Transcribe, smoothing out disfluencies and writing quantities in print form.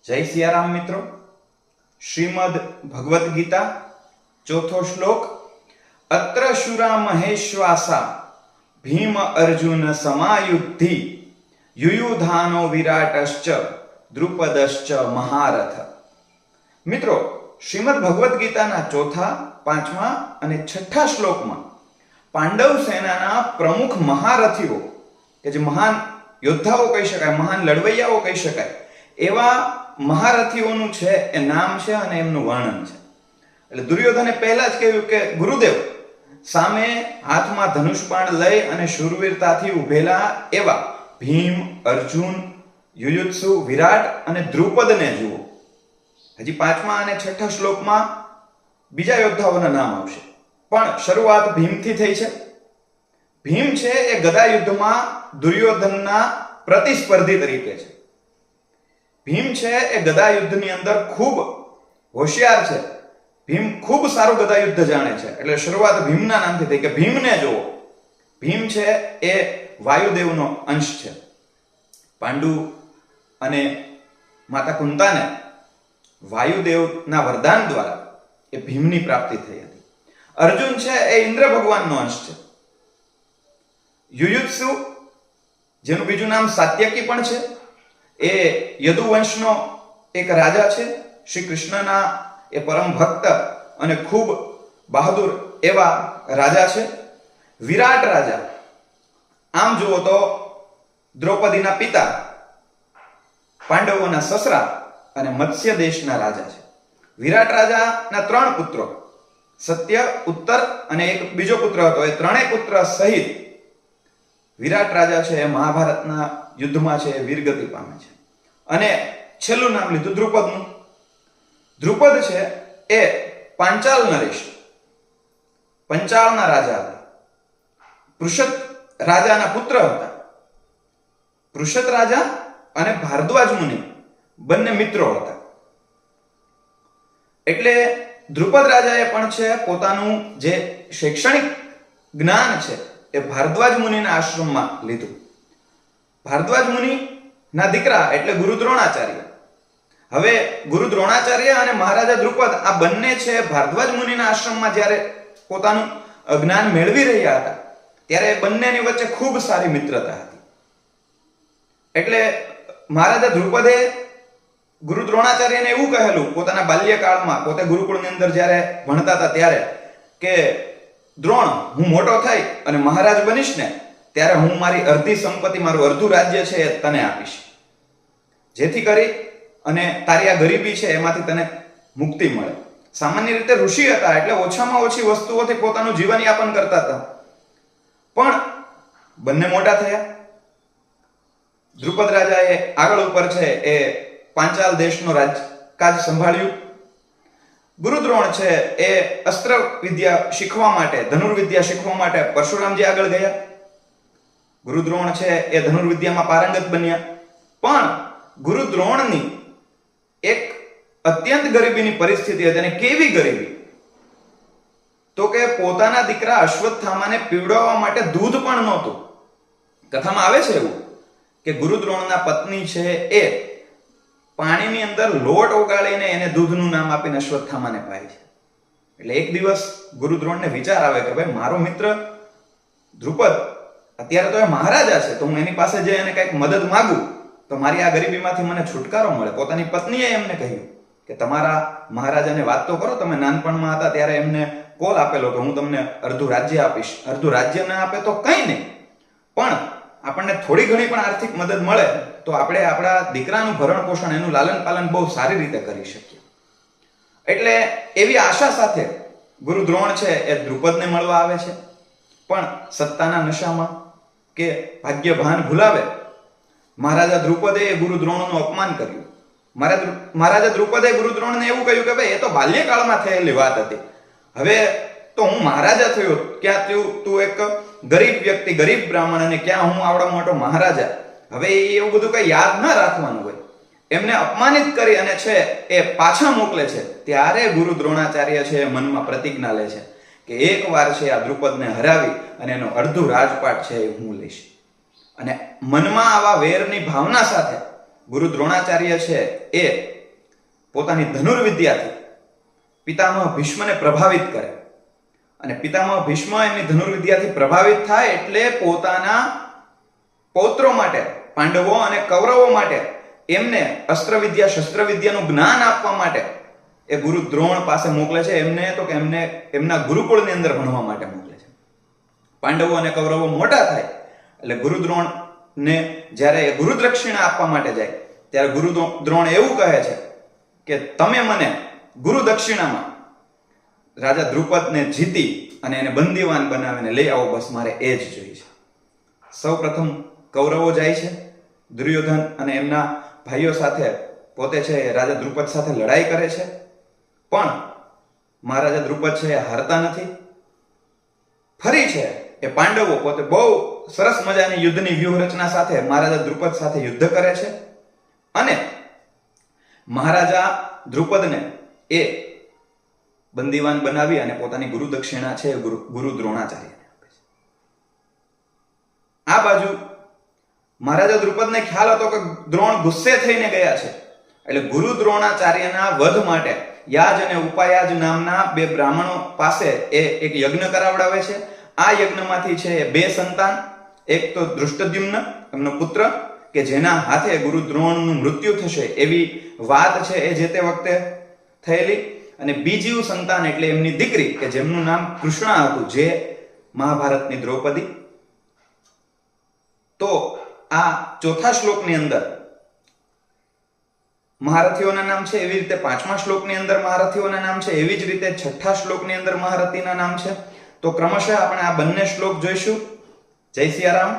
जय सियाराम मित्रों। श्रीमद् भगवद गीता चौथो श्लोक। अत्र शूरा महेश्वासा भीम अर्जुन समायुद्धि युयुधानो विराटश्च द्रुपदश्च महारथ। मित्रों, श्रीमद् भगवद गीताना चौथा, पांचमा અને છઠ્ઠા શ્લોકમાં પાંડવ સેનાના પ્રમુખ મહારથીઓ કે જે મહાન યોદ્ધાઓ કહી શકાય, મહાન લડવૈયાઓ કહી શકાય, એવા મહારથીઓનું છે એ નામ છે અને એમનું વર્ણન છે. એટલે દુર્યોધને પહેલા જ કહ્યું કે ગુરુદેવ, સામે હાથમાં ધનુષબાણ લઈ અને શૂરવીરતાથી ઉભેલા એવા ભીમ, અર્જુન, યુયુત્સુ, વિરાટ અને દ્રુપદને જુઓ. હજી પાંચમા અને છઠ્ઠા શ્લોકમાં બીજા યોદ્ધાઓના નામ આવશે, પણ શરૂઆત ભીમથી થઈ છે. ભીમ છે એ ગદા યુદ્ધમાં દુર્યોધનના પ્રતિસ્પર્ધી તરીકે છે. ભીમ છે એ ગદા યુદ્ધની અંદર ખૂબ હોશિયાર છે. ભીમ ખૂબ સારું ગદા યુદ્ધ જાણે છે, એટલે શરૂઆત ભીમના નામથી થઈ કે ભીમને જુઓ. ભીમ છે એ વાયુદેવનો અંશ છે. પાંડુ અને માતા કુંતાને વાયુદેવના વરદાન દ્વારા એ ભીમની પ્રાપ્તિ થઈ હતી. અર્જુન છે એ ઇન્દ્ર ભગવાનનો અંશ છે. યુયુત્સુ, જેનું બીજું નામ સાત્યકી પણ છે, એ યદુવંશનો એક રાજા છે. શ્રી કૃષ્ણના એ પરમ ભક્ત અને ખૂબ બહાદુર એવા રાજા છે. વિરાટ રાજા, આમ જુઓ તો દ્રૌપદીના પિતા, પાંડવોના સસરા અને મત્સ્ય દેશના રાજા છે. વિરાટ રાજાના 3 પુત્રો, સત્ય, ઉત્તર અને એક બીજો પુત્ર હતો. એ ત્રણેય પુત્ર સહિત વિરાટ રાજા છે એ મહાભારતના યુદ્ધમાં છે એ વીરગતિ પામે છે. અને છેલ્લું નામ લીધું દ્રુપદનું. દ્રુપદ છે એ પાંચાલ નરેશ, પંચાળના રાજા હતા. પૃષત રાજાના પુત્ર હતા. પૃષત રાજા અને ભારદ્વાજ મુનિ બંને મિત્રો હતા. એટલે દ્રુપદ રાજાએ પણ છે પોતાનું જે શૈક્ષણિક જ્ઞાન છે એ ભારદ્વાજ મુનિના આશ્રમમાં લીધું. ભારદ્વાજ મુનિ ના દીકરા એટલે ગુરુ દ્રોણાચાર્ય. હવે ગુરુ દ્રોણાચાર્ય અને મહારાજા દ્રુપદ આ બંને છે ભારદ્વાજ મુનિના આશ્રમમાં જ્યારે પોતાનું જ્ઞાન મેળવી રહ્યા હતા, ત્યારે બંનેની વચ્ચે ખૂબ સારી મિત્રતા હતી. એટલે મહારાજા દ્રુપદે ગુરુ દ્રોણાચાર્યને એવું કહેલું પોતાના બાલ્યકાળમાં, પોતે ગુરુકુળની અંદર જ્યારે ભણતા હતા ત્યારે, કે દ્રોણ, હું મોટો થઈ અને મહારાજ બનીશ ને ત્યારે હું મારી અડધી સંપત્તિ, મારું અડધું રાજ્ય છે એ તને આપીશ, જેથી કરી અને તારી આ ગરીબી છે એમાંથી તને મુક્તિ મળે. સામાન્ય રીતે ઋષિ હતા એટલે ઓછામાં ઓછી વસ્તુઓથી પોતાનું જીવન યાપન કરતા હતા. પણ બંને મોટા થયા. દ્રુપદ રાજાએ આગળ ઉપર છે એ પાંચાલ દેશનો રાજકાજ સંભાળ્યું. ગુરુ દ્રોણ છે એ અસ્ત્ર વિદ્યા શીખવા માટે, ધનુર્વિદ્યા શીખવા માટે પરશુરામજી આગળ ગયા. ગુરુ દ્રોણ છે એ ધનુર્વિદ્યામાં પારંગત બન્યા. પણ ગુરુ દ્રોણની એક અત્યંત ગરીબીની પરિસ્થિતિ હતી. અને કેવી ગરીબી? તો કે પોતાના દીકરા અશ્વત્થામાને પીવડાવવા માટે દૂધ પણ નહોતું. કથામાં આવે છે એવું કે ગુરુ દ્રોણના પત્ની છે એ પાણીની અંદર લોટ ઓગાળીને એને દૂધનું નામ આપીને અશ્વત્થામાને પાય છે. એટલે એક દિવસ ગુરુ દ્રોણને વિચાર આવે કે ભાઈ, મારો મિત્ર દ્રુપદ અત્યારે તો એ મહારાજા છે, તો હું એની પાસે જઈ અને કંઈક મદદ માંગુ તો મારી આ ગરીબીમાંથી મને છુટકારો મળે. પોતાની પત્નીએ એમને કહ્યું કે તમારા મહારાજાને વાત તો કરો, તમે નાનપણમાં હતા ત્યારે એમને કોલ આપેલો કે હું તમને અડધું રાજ્ય આપીશ. અડધું રાજ્ય ના આપે તો કંઈ નહીં, પણ આપણને થોડી ઘણી પણ આર્થિક મદદ મળે તો આપણે આપણા દીકરાનું ભરણ પોષણ, એનું લાલન પાલન બહુ સારી રીતે કરી શકીએ. એટલે એવી આશા સાથે ગુરુ દ્રોણ છે એ દ્રુપદને મળવા આવે છે. પણ સત્તાના નશામાં કે ભાગ્ય ભાન ભૂલાવે મહારાજા દ્રુપદે ગુરુ દ્રોણનું અપમાન કર્યું. મહારાજા દ્રુપદે ગુરુ દ્રોણને એવું કહ્યું કે ભાઈ, એ તો બાલ્યકાળમાં થયેલી વાત હતી. હવે તો હું મહારાજા થયો, ક્યાં તું એક ગરીબ વ્યક્તિ, ગરીબ બ્રાહ્મણ, અને ક્યાં હું આવડો મોટો મહારાજા. હવે એવું બધું કઈ યાદ ના રાખવાનું હોય. એમને અપમાનિત કરી અને છે એ પાછા મોકલે છે. ત્યારે ગુરુ દ્રોણાચાર્ય છે મનમાં પ્રતિજ્ઞા લે છે કે એકવાર છે આ દ્રુપદને હરાવી અને એનો અડધું રાજપાટ છે એ હું લઈશ. અને મનમાં આવા વેરની ભાવના સાથે ગુરુ દ્રોણાચાર્ય છે એ પોતાની ધનુર્વિદ્યાથી પિતામહ ભીષ્મને પ્રભાવિત કરે અને પિતામહ ભીષ્મ એમની ધનુર્વિદ્યાથી પ્રભાવિત થાય એટલે પોતાના પૌત્રો માટે, પાંડવો અને કૌરવો માટે એમને અસ્ત્રવિદ્યા શસ્ત્રવિદ્યાનું જ્ઞાન આપવા માટે એ ગુરુ દ્રોણ પાસે મોકલે છે. એમને તો કે એમને એમના ગુરુકુળની અંદર ભણવા માટે મોકલે છે. પાંડવો અને કૌરવો મોટા થાય એટલે ગુરુ દ્રોણને જ્યારે એ ગુરુ દક્ષિણા આપવા માટે જાય ત્યારે ગુરુ દ્રોણ એવું કહે છે કે તમે મને ગુરુ દક્ષિણામાં રાજા દ્રુપદને જીતી અને એને બંદીવાન બનાવીને લઈ આવો, બસ મારે એ જ જોઈએ છે. સૌપ્રથમ કૌરવો જાય છે, દુર્યોધન અને એમના ભાઈઓ સાથે પોતે છે રાજા દ્રુપદ સાથે લડાઈ કરે છે, પણ મહારાજા દ્રુપદ છે એ હારતા નથી. ફરી છે એ પાંડવો પોતે બહુ સરસ મજાની યુદ્ધની વ્યૂહરચના સાથે મહારાજા દ્રુપદ સાથે યુદ્ધ કરે છે અને મહારાજા દ્રુપદને એ બંદીવાન બનાવી અને પોતાની ગુરુ દક્ષિણા છે ગુરુ દ્રોણાચાર્યને આપે છે. આ બાજુ મહારાજા દ્રુપદને ખ્યાલ હતો કે દ્રોણ ગુસ્સે થઈને ગયા છે એટલે ગુરુ દ્રોણાચાર્યના વધ માટે યાજ અને ઉપાયાજ નામના બે બ્રાહ્મણો પાસે એ એક યજ્ઞ કરાવડાવે છે. આ યજ્ઞમાંથી છે બે સંતાન, એક તો દૃષ્ટદ્યુમ્ન એમનો પુત્ર કે જેના હાથે ગુરુ દ્રોણનું મૃત્યુ થશે એવી વાત છે એ જે તે વખતે થયેલી, અને બીજું સંતાન એટલે એમની દીકરી કે જેમનું નામ કૃષ્ણા હતું, જે મહાભારતની દ્રૌપદી. તો આ ચોથા શ્લોકની અંદર મહારથીઓના નામ છે, એવી રીતે પાંચમા શ્લોકની અંદર મહારથીઓના નામ છે, એવી જ રીતે છઠ્ઠા શ્લોકની અંદર મહારથીના નામ છે. તો ક્રમશઃ આપણે આ બંને શ્લોક જોઈશું. જય સિયારામ.